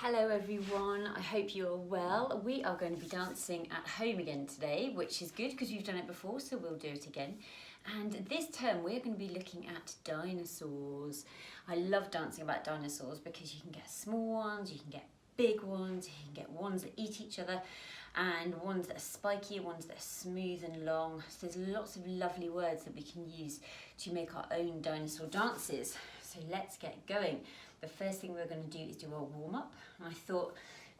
Hello everyone, I hope you're well. We are going to be dancing at home again today, which is good because we've done it before, so we'll do it again. And this term we're going to be looking at dinosaurs. I love dancing about dinosaurs because you can get small ones, you can get big ones, you can get ones that eat each other, and ones that are spiky, ones that are smooth and long. So there's lots of lovely words that we can use to make our own dinosaur dances. So let's get going. The first thing we're going to do is do a warm-up. I thought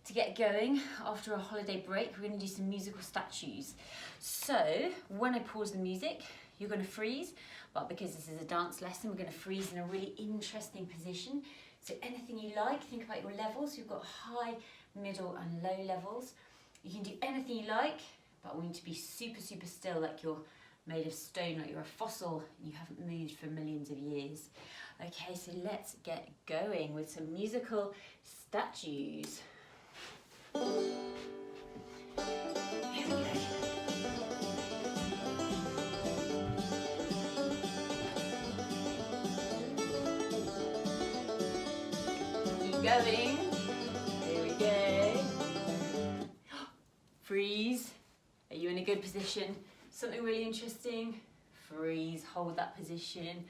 to get going after a holiday break, we're going to do some musical statues. So when I pause the music, you're going to freeze, but because this is a dance lesson, we're going to freeze in a really interesting position. So anything you like, think about your levels. You've got high, middle and low levels. You can do anything you like, but we need to be super, super still, like you're made of stone, like you're a fossil and you haven't moved for millions of years. Okay, so let's get going with some musical statues. Here we go. Keep going. Here we go. Freeze. Are you in a good position? Something really interesting. Freeze, hold that position.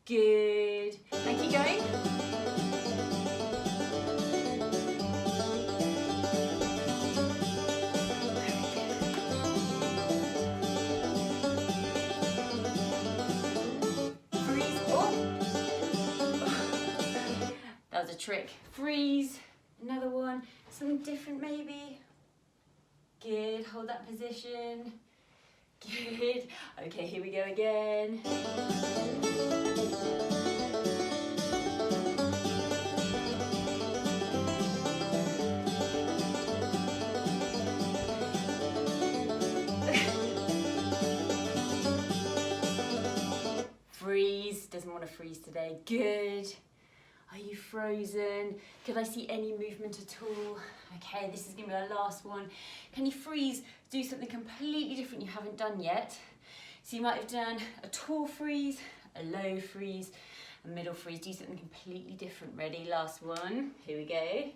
Good. And keep going. Freeze. Oh. That was a trick. Freeze. Another one. Something different maybe. Good. Hold that position. Good. Okay, here we go again. Freeze. Doesn't want to freeze today. Good. Are you frozen? Could I see any movement at all? Okay, this is going to be our last one. Can you freeze? Do something completely different you haven't done yet. So you might have done a tall freeze, a low freeze, a middle freeze. Do something completely different. Ready? Last one. Here we go.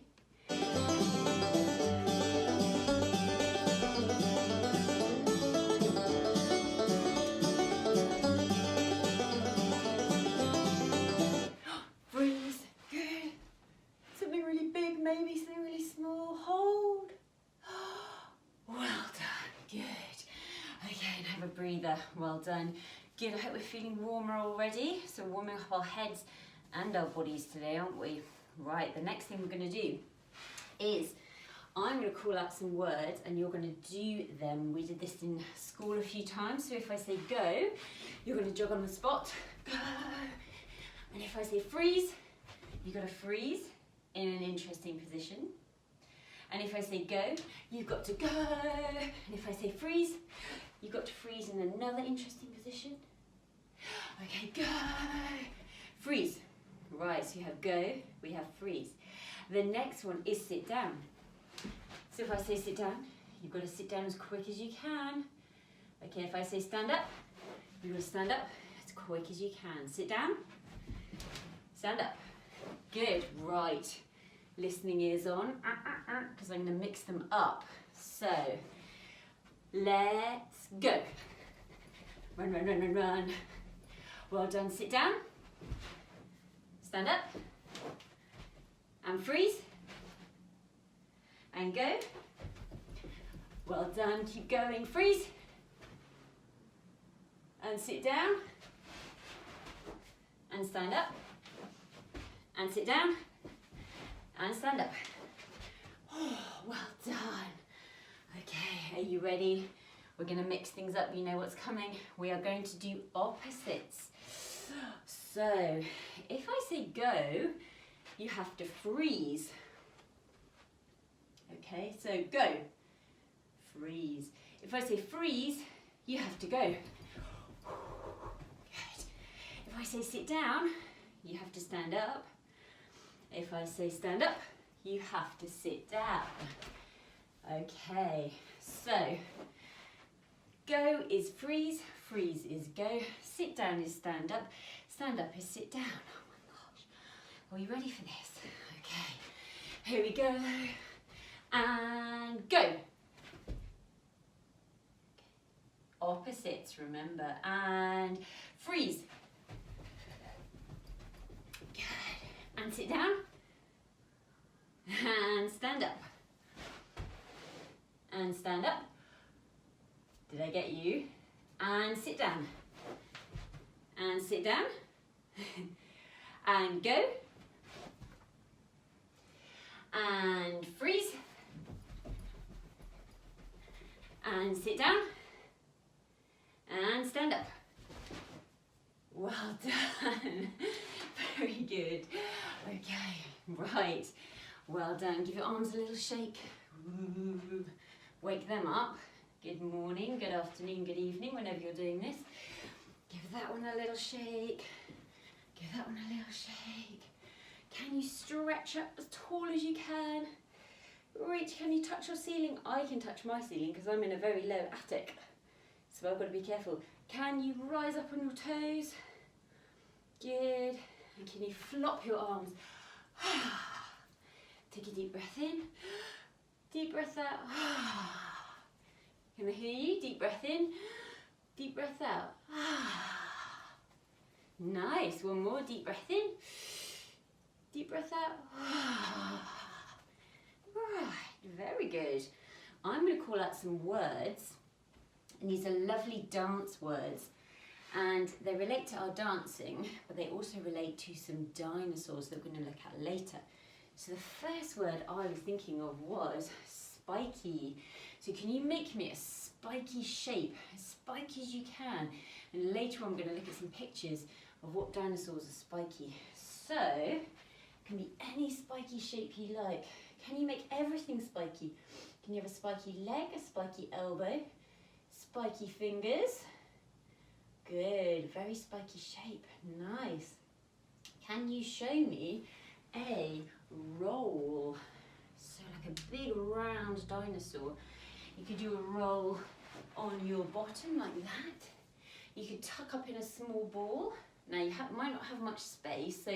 Maybe something really small. Hold. Well done. Good. Okay, and have a breather. Well done. Good. I hope we're feeling warmer already. So warming up our heads and our bodies today, aren't we? Right, the next thing we're going to do is I'm going to call out some words and you're going to do them. We did this in school a few times. So if I say go, you're going to jog on the spot. Go. And if I say freeze, you've got to freeze in an interesting position. And if I say go, you've got to go. And if I say freeze, you've got to freeze in another interesting position. Okay, go. Freeze. Right, so you have go, we have freeze. The next one is sit down. So if I say sit down, you've got to sit down as quick as you can. Okay, if I say stand up, you've got to stand up as quick as you can. Sit down, stand up. Good, right. Listening ears on, because I'm going to mix them up. So, let's go. Run, run, run, run, run. Well done, sit down. Stand up. And freeze. And go. Well done, keep going, freeze. And sit down. And stand up. And sit down, and stand up. Oh, well done. Okay, are you ready? We're going to mix things up. You know what's coming. We are going to do opposites. So, if I say go, you have to freeze. Okay, so go, freeze. If I say freeze, you have to go. Good. If I say sit down, you have to stand up. If I say stand up, you have to sit down. Okay, so go is freeze, freeze is go, sit down is stand up is sit down. Oh my gosh, are you ready for this? Okay, Here we go. And go. Opposites, remember. And freeze. Good. And sit down. And stand up. And stand up. Did I get you? And sit down. And sit down. And go. And freeze. And sit down. And stand up. Well done. Very good. Okay, right. Well done. Give your arms a little shake. Ooh. Wake them up. Good morning, good afternoon, good evening, whenever you're doing this. Give that one a little shake. Give that one a little shake. Can you stretch up as tall as you can? Reach, can you touch your ceiling? I can touch my ceiling because I'm in a very low attic. So I've got to be careful. Can you rise up on your toes? Good. And can you flop your arms? Take a deep breath in. Deep breath out. Can I hear you? Deep breath in. Deep breath out. Nice. One more. Deep breath in. Deep breath out. Right. Very good. I'm going to call out some words. And these are lovely dance words. And they relate to our dancing, but they also relate to some dinosaurs that we're going to look at later. So the first word I was thinking of was spiky. So can you make me a spiky shape, as spiky as you can? And later on I'm going to look at some pictures of what dinosaurs are spiky. So, it can be any spiky shape you like. Can you make everything spiky? Can you have a spiky leg, a spiky elbow, spiky fingers? Good, very spiky shape, nice. Can you show me a roll? So like a big round dinosaur. You could do a roll on your bottom like that. You could tuck up in a small ball. Now you might not have much space, so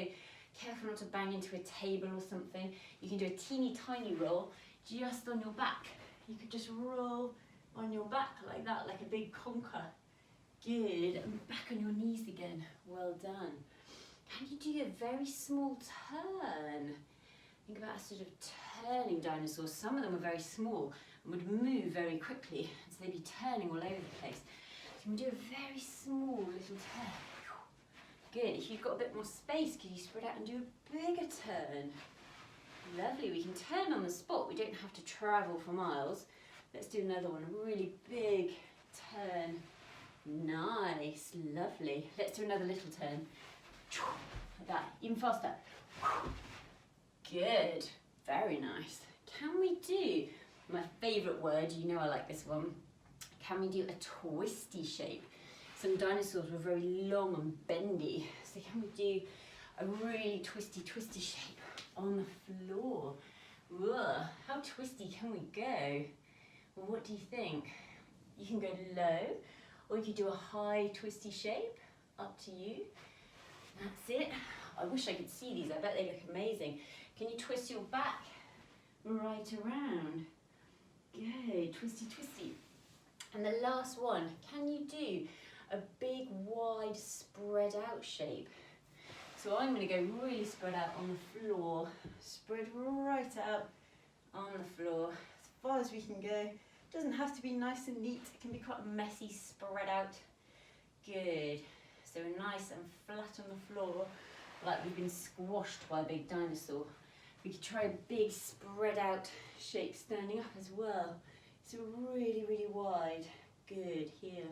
careful not to bang into a table or something. You can do a teeny tiny roll just on your back. You could just roll on your back like that, like a big conker. Good, and back on your knees again. Well done. Can you do a very small turn? Think about a sort of turning dinosaur. Some of them are very small and would move very quickly, so they'd be turning all over the place. So you can do a very small little turn. Good, if you've got a bit more space, can you spread out and do a bigger turn? Lovely, we can turn on the spot. We don't have to travel for miles. Let's do another one, a really big turn. Nice, lovely. Let's do another little turn. Like that, even faster. Good, very nice. Can we do, my favourite word, you know I like this one. Can we do a twisty shape? Some dinosaurs were very long and bendy. So can we do a really twisty shape on the floor? Ugh, how twisty can we go? Well, what do you think? You can go low, or you could do a high twisty shape, up to you. That's it. I wish I could see these, I bet they look amazing. Can you twist your back right around? Good, twisty. And the last one, can you do a big wide spread out shape? So I'm going to go really spread out on the floor. Spread right out on the floor, as far as we can go. Doesn't have to be nice and neat, it can be quite messy, spread out. Good. So nice and flat on the floor, like we've been squashed by a big dinosaur. We could try a big spread out shape standing up as well. So really wide. Good, here.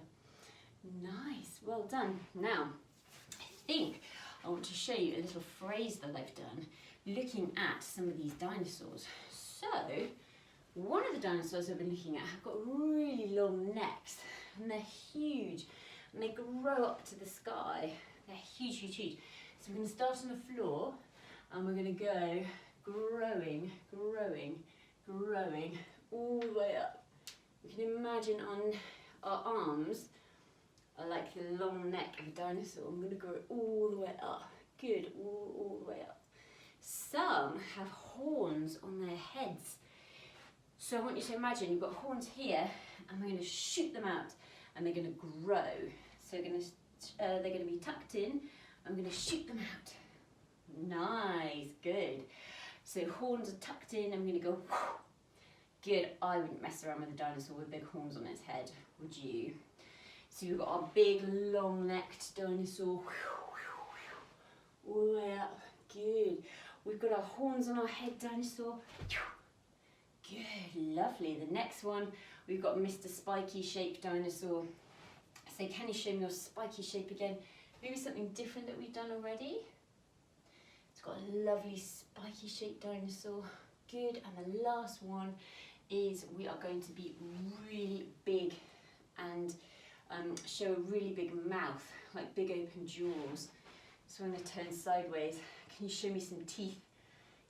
Nice, well done. Now, I think I want to show you a little phrase that I've done looking at some of these dinosaurs. So, one of the dinosaurs I've been looking at have got really long necks and they're huge and they grow up to the sky. They're huge. So we're going to start on the floor and we're going to go growing all the way up. You can imagine on our arms are like the long neck of a dinosaur. I'm going to grow all the way up. Good, all the way up. Some have horns on their heads. So I want you to imagine you've got horns here, and we're going to shoot them out, and they're going to grow. So they're going to be tucked in. I'm going to shoot them out. Nice, good. So horns are tucked in. I'm going to go. Good. I wouldn't mess around with a dinosaur with big horns on its head, would you? So we've got our big, long-necked dinosaur. Way up. Good. We've got our horns on our head dinosaur. Good, lovely. The next one, we've got Mr. Spiky-shaped dinosaur. So can you show me your spiky shape again? Maybe something different that we've done already. It's got a lovely spiky-shaped dinosaur. Good, and the last one is we are going to be really big and show a really big mouth, like big open jaws. So I'm going to turn sideways. Can you show me some teeth?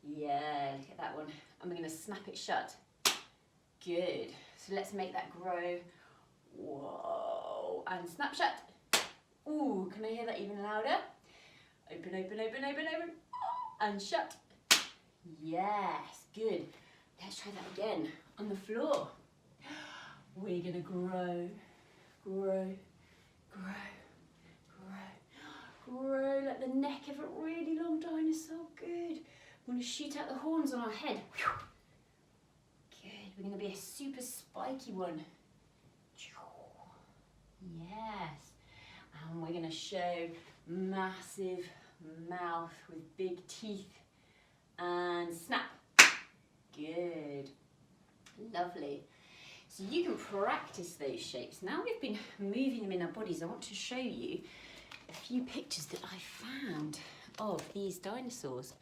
Yeah, look at that one. And we're going to snap it shut. Good. So let's make that grow. Whoa. And snap shut. Ooh, can I hear that even louder? Open, open, open, open, open. And shut. Yes, good. Let's try that again on the floor. We're going to grow, grow, grow, grow, grow like the neck of a really long dinosaur. Good. We're going to shoot out the horns on our head. Good. We're going to be a super spiky one. Yes. And we're going to show massive mouth with big teeth. And snap. Good. Lovely. So you can practice those shapes. Now we've been moving them in our bodies, I want to show you a few pictures that I found of these dinosaurs.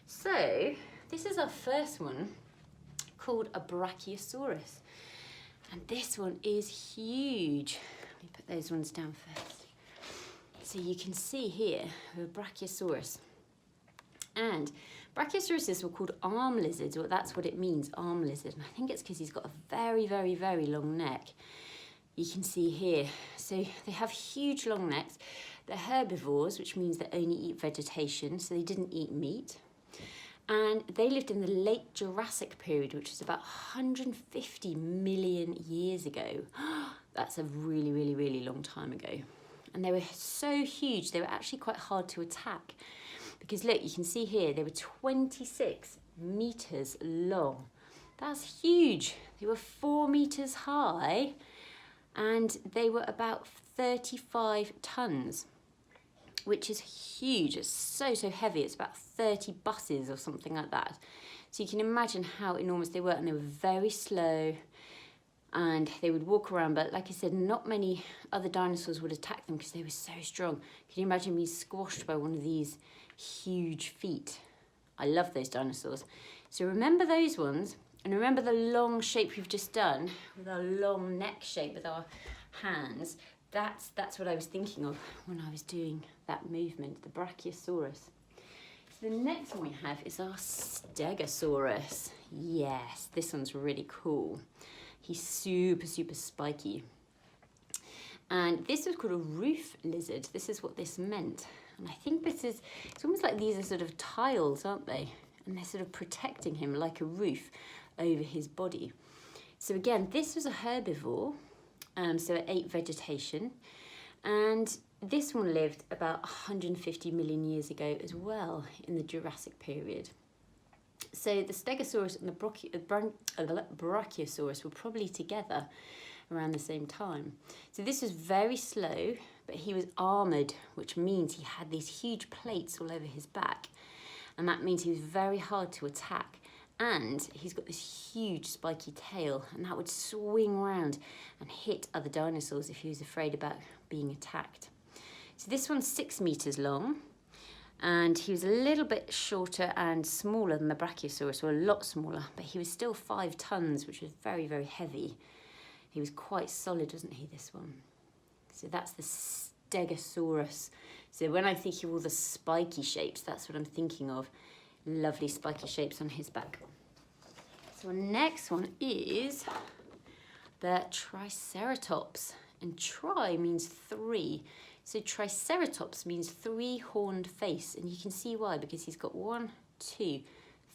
So this is our first one, called a Brachiosaurus. And this one is huge. Let me put those ones down first. So you can see here, a Brachiosaurus. And Brachiosauruses were called arm lizards, or that's what it means, arm lizard. And I think it's because he's got a very, very, very long neck. You can see here. So they have huge long necks. They're herbivores, which means they only eat vegetation, so they didn't eat meat. And they lived in the late Jurassic period, which was about 150 million years ago. That's a really, really, really long time ago. And they were so huge, they were actually quite hard to attack. Because look, you can see here, they were 26 meters long. That's huge. They were 4 meters high and they were about 35 tons, which is huge. It's so, so heavy. It's about 30 buses or something like that. So you can imagine how enormous they were, and they were very slow and they would walk around. But like I said, not many other dinosaurs would attack them because they were so strong. Can you imagine being squashed by one of these huge feet? I love those dinosaurs. So remember those ones, and remember the long shape we've just done with our long neck shape with our hands. That's what I was thinking of when I was doing that movement, the Brachiosaurus. So the next one we have is our Stegosaurus. Yes, this one's really cool. He's super, super spiky. And this was called a roof lizard. This is what this meant. And I think it's almost like these are sort of tiles, aren't they? And they're sort of protecting him like a roof over his body. So again, this was a herbivore, so it ate vegetation. And this one lived about 150 million years ago as well in the Jurassic period. So the Stegosaurus and the Brachiosaurus were probably together around the same time. So this was very slow, but he was armoured, which means he had these huge plates all over his back. And that means he was very hard to attack. And he's got this huge spiky tail, and that would swing around and hit other dinosaurs if he was afraid about being attacked. So this one's 6 meters long, and he was a little bit shorter and smaller than the Brachiosaurus, or a lot smaller, but he was still 5 tons, which was very, very heavy. He was quite solid, wasn't he, this one? So that's the Stegosaurus. So when I think of all the spiky shapes, that's what I'm thinking of. Lovely spiky shapes on his back. So our next one is the Triceratops. And tri means 3. So Triceratops means three-horned face, and you can see why, because he's got 1, 2,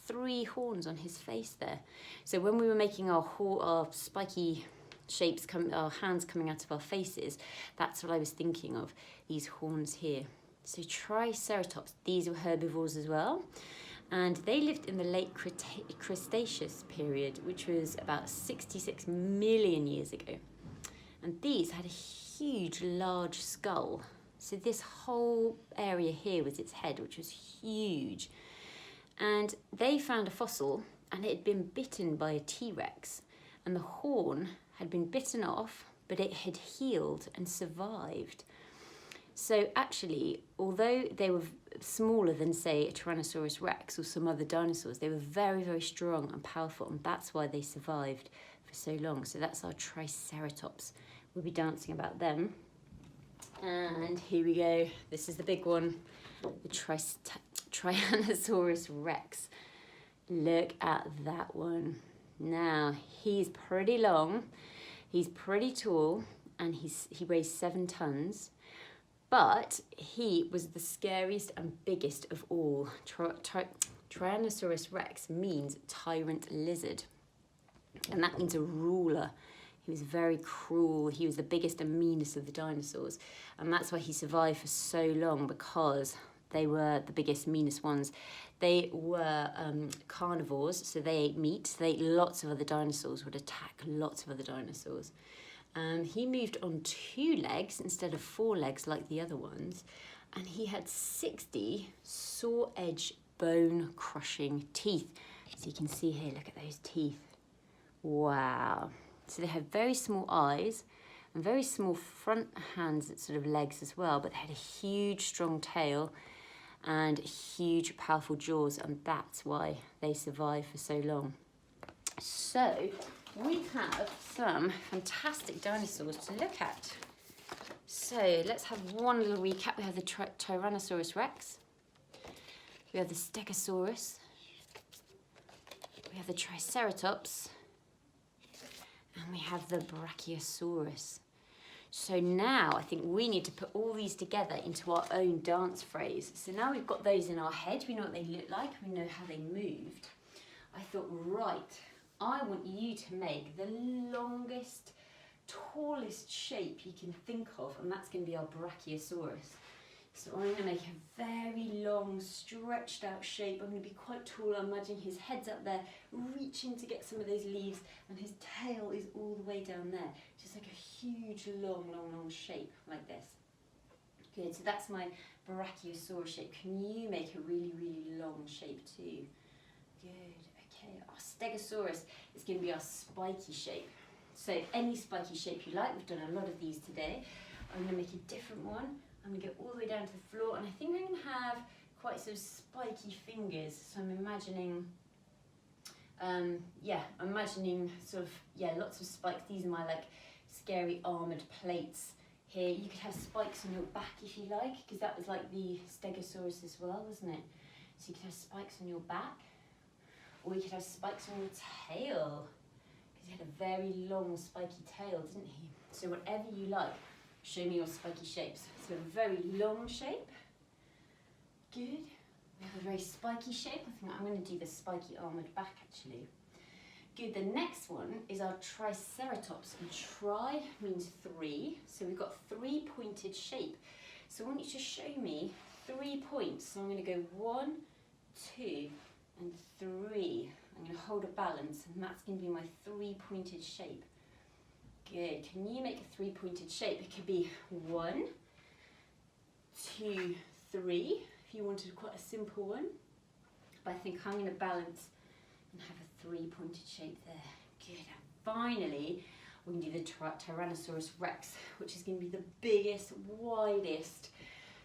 3 horns on his face there. So when we were making our spiky shapes, our hands coming out of our faces, that's what I was thinking of, these horns here. So Triceratops, these were herbivores as well, and they lived in the late Cretaceous period, which was about 66 million years ago. And these had a huge, large skull. So this whole area here was its head, which was huge. And they found a fossil, and it had been bitten by a T-Rex, and the horn had been bitten off, but it had healed and survived. So actually, although they were smaller than, say, a Tyrannosaurus Rex or some other dinosaurs, they were very, very strong and powerful, and that's why they survived for so long. So that's our Triceratops. We'll be dancing about them. And here we go. This is the big one, the Tyrannosaurus Rex. Look at that one. Now, he's pretty long, he's pretty tall, and he weighs 7 tons, but he was the scariest and biggest of all. Tyrannosaurus Rex means tyrant lizard, and that means a ruler. He was very cruel. He was the biggest and meanest of the dinosaurs, and that's why he survived for so long, because they were the biggest, meanest ones. They were carnivores, so they ate meat. They ate lots of other dinosaurs, would attack lots of other dinosaurs. He moved on 2 legs instead of 4 legs like the other ones, and he had 60 saw-edge bone-crushing teeth. So you can see here, look at those teeth. Wow. So they had very small eyes and very small front hands and sort of legs as well, but they had a huge, strong tail and huge, powerful jaws, and that's why they survived for so long. So we have some fantastic dinosaurs to look at. So let's have one little recap. We have the Tyrannosaurus Rex, we have the Stegosaurus, we have the Triceratops, and we have the Brachiosaurus. So now I think we need to put all these together into our own dance phrase. So now we've got those in our head, we know what they look like, we know how they moved. I thought, right, I want you to make the longest, tallest shape you can think of, and that's going to be our Brachiosaurus. So I'm going to make a very long, stretched out shape. I'm going to be quite tall. I'm imagining his head's up there, reaching to get some of those leaves, and his tail is all the way down there. Just like a huge, long, long, long shape like this. Good, so that's my Brachiosaurus shape. Can you make a really, really long shape too? Good, okay. Our Stegosaurus is going to be our spiky shape. So any spiky shape you like. We've done a lot of these today. I'm going to make a different one. I'm going to go all the way down to the floor, and I think I'm going to have quite sort of spiky fingers. So I'm imagining, lots of spikes. These are my like scary armoured plates here. You could have spikes on your back if you like, because that was like the Stegosaurus as well, wasn't it? So you could have spikes on your back, or you could have spikes on your tail, because he had a very long spiky tail, didn't he? So whatever you like. Show me your spiky shapes. So a very long shape. Good. We have a very spiky shape. I think I'm going to do the spiky armoured back actually. Good. The next one is our Triceratops. And tri means 3. So we've got 3-pointed shape. So I want you to show me 3 points. So I'm going to go 1, 2, and 3. I'm going to hold a balance, and that's going to be my 3-pointed shape. Good. Can you make a 3-pointed shape? It could be 1, 2, 3, if you wanted quite a simple one. But I think I'm going to balance and have a 3-pointed shape there. Good. And finally, we're going to do the Tyrannosaurus Rex, which is going to be the biggest, widest,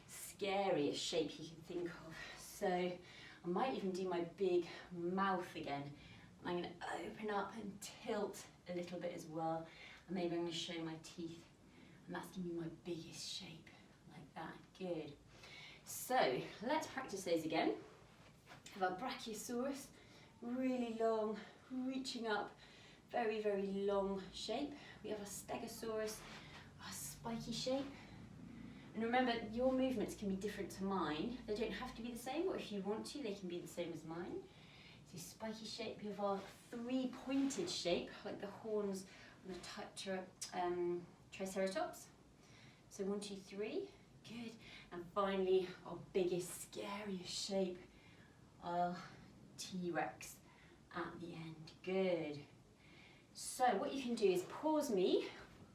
scariest shape you can think of. So I might even do my big mouth again. I'm going to open up and tilt a little bit as well. And maybe I'm going to show my teeth, and that's going to be my biggest shape, like that. Good. So let's practice those again. Have our Brachiosaurus, really long, reaching up, very, very long shape. We have our Stegosaurus, our spiky shape. And remember, your movements can be different to mine. They don't have to be the same, or if you want to, they can be the same as mine. So spiky shape, we have our three-pointed shape, like the horns on a Triceratops. So 1, 2, 3, good. And finally, our biggest, scariest shape, our T-Rex at the end, good. So what you can do is pause me,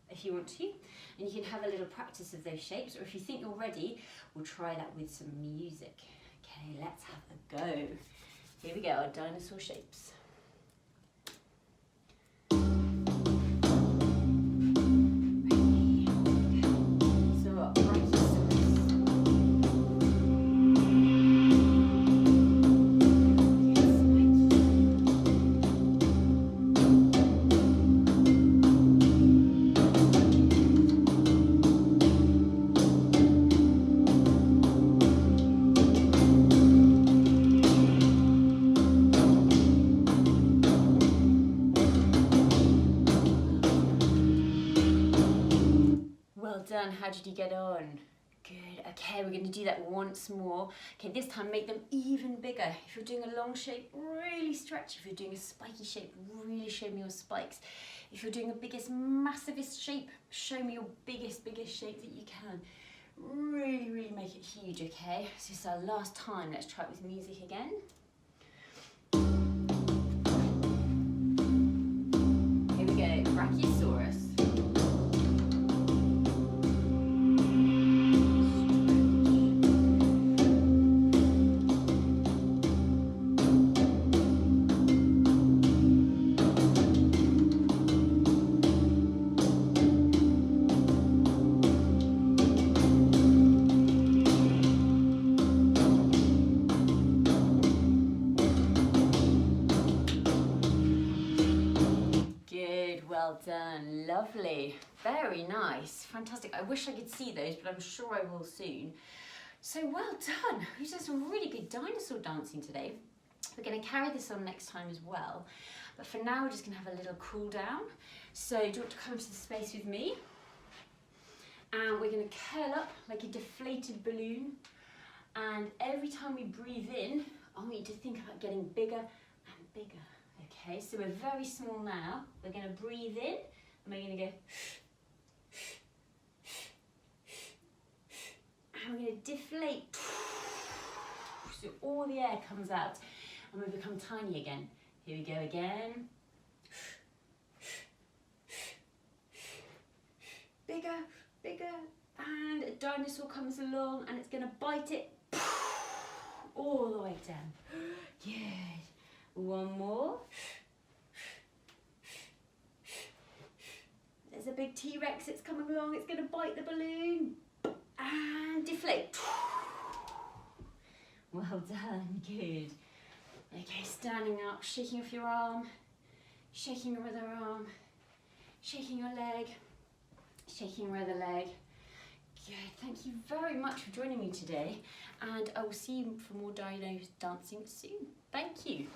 if you want to, and you can have a little practice of those shapes, or if you think you're ready, we'll try that with some music. Okay, let's have a go. Here we go, our dinosaur shapes. Well done, how did you get on? Good, okay, we're going to do that once more. Okay, this time make them even bigger. If you're doing a long shape, really stretch. If you're doing a spiky shape, really show me your spikes. If you're doing the biggest, massivest shape, show me your biggest shape that you can. Really, really make it huge, okay? So this is our last time. Let's try it with music again. Here we go, Brachiosaurus. Well done, lovely, very nice, fantastic. I wish I could see those, but I'm sure I will soon. So well done, we've done some really good dinosaur dancing today. We're going to carry this on next time as well, but for now we're just going to have a little cool down. So do you want to come to the space with me? And we're going to curl up like a deflated balloon, and every time we breathe in, I want you to think about getting bigger and bigger. Okay, so we're very small now. We're going to breathe in, and we're going to go, and we're going to deflate. So all the air comes out, and we become tiny again. Here we go again. Bigger, bigger, and a dinosaur comes along, and it's going to bite it all the way down. Good. One more. There's a big T-Rex, it's coming along, it's going to bite the balloon. And deflate. Well done, good. Okay, standing up, shaking off your arm, shaking your other arm, shaking your leg, shaking your other leg. Good, thank you very much for joining me today, and I will see you for more dino dancing soon. Thank you.